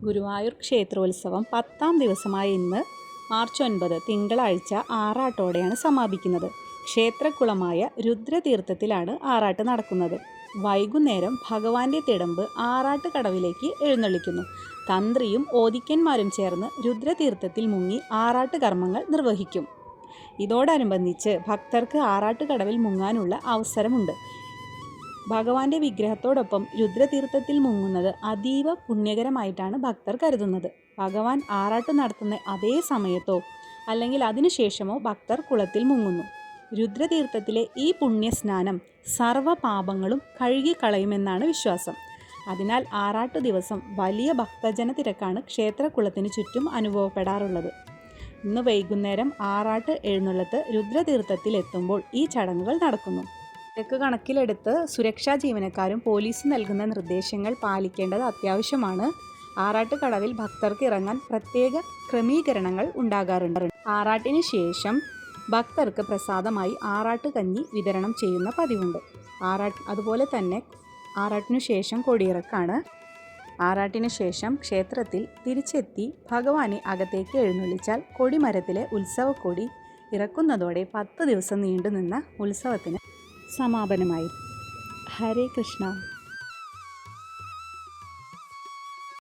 ഗുരുവായൂർ ക്ഷേത്രോത്സവം 10ാം ദിവസമായ ഇന്ന് മാർച്ച് 9 തിങ്കളാഴ്ച ആറാട്ടോടെയാണ് സമാപിക്കുന്നത്. ക്ഷേത്രക്കുളമായ രുദ്രതീർത്ഥത്തിലാണ് ആറാട്ട് നടക്കുന്നത്. വൈകുന്നേരം ഭഗവാന്റെ തിടമ്പ് ആറാട്ട് കടവിലേക്ക് എഴുന്നള്ളിക്കുന്നു. തന്ത്രിയും ഓദിക്കന്മാരും ചേർന്ന് രുദ്രതീർത്ഥത്തിൽ മുങ്ങി ആറാട്ട് കർമ്മങ്ങൾ നിർവഹിക്കും. ഇതോടനുബന്ധിച്ച് ഭക്തർക്ക് ആറാട്ട് കടവിൽ മുങ്ങാനുള്ള അവസരമുണ്ട്. ഭഗവാന്റെ വിഗ്രഹത്തോടൊപ്പം രുദ്രതീർത്ഥത്തിൽ മുങ്ങുന്നത് അതീവ പുണ്യകരമായിട്ടാണ് ഭക്തർ കരുതുന്നത്. ഭഗവാൻ ആറാട്ട് നടത്തുന്ന അതേ സമയത്തോ അല്ലെങ്കിൽ അതിനുശേഷമോ ഭക്തർ കുളത്തിൽ മുങ്ങുന്നു. രുദ്രതീർത്ഥത്തിലെ ഈ പുണ്യസ്നാനം സർവ്വ പാപങ്ങളും കഴുകിക്കളയുമെന്നാണ് വിശ്വാസം. അതിനാൽ ആറാട്ട് ദിവസം വലിയ ഭക്തജന തിരക്കാണ് ക്ഷേത്രക്കുളത്തിന് ചുറ്റും അനുഭവപ്പെടാറുള്ളത്. ഇന്ന് വൈകുന്നേരം ആറാട്ട് എഴുന്നള്ളത്ത് രുദ്രതീർത്ഥത്തിൽ എത്തുമ്പോൾ ഈ ചടങ്ങുകൾ നടക്കുന്നു. തിരക്ക് കണക്കിലെടുത്ത് സുരക്ഷാ ജീവനക്കാരും പോലീസും നൽകുന്ന നിർദ്ദേശങ്ങൾ പാലിക്കേണ്ടത് അത്യാവശ്യമാണ്. ആറാട്ട് കടവിൽ ഭക്തർക്ക് ഇറങ്ങാൻ പ്രത്യേക ക്രമീകരണങ്ങൾ ഉണ്ടാകാറുണ്ട്. ആറാട്ടിന് ശേഷം ഭക്തർക്ക് പ്രസാദമായി ആറാട്ട് കഞ്ഞി വിതരണം ചെയ്യുന്ന പതിവുണ്ട്. അതുപോലെ തന്നെ ആറാട്ടിനു ശേഷം കൊടിയിറക്കാണ്. ആറാട്ടിന് ശേഷം ക്ഷേത്രത്തിൽ തിരിച്ചെത്തി ഭഗവാനെ അകത്തേക്ക് എഴുന്നള്ളിച്ചാൽ കൊടിമരത്തിലെ ഉത്സവക്കൊടി ഇറക്കുന്നതോടെ 10 ദിവസം നീണ്ടുനിന്ന ഉത്സവത്തിന് സമാപനമായി. ഹരേ കൃഷ്ണ.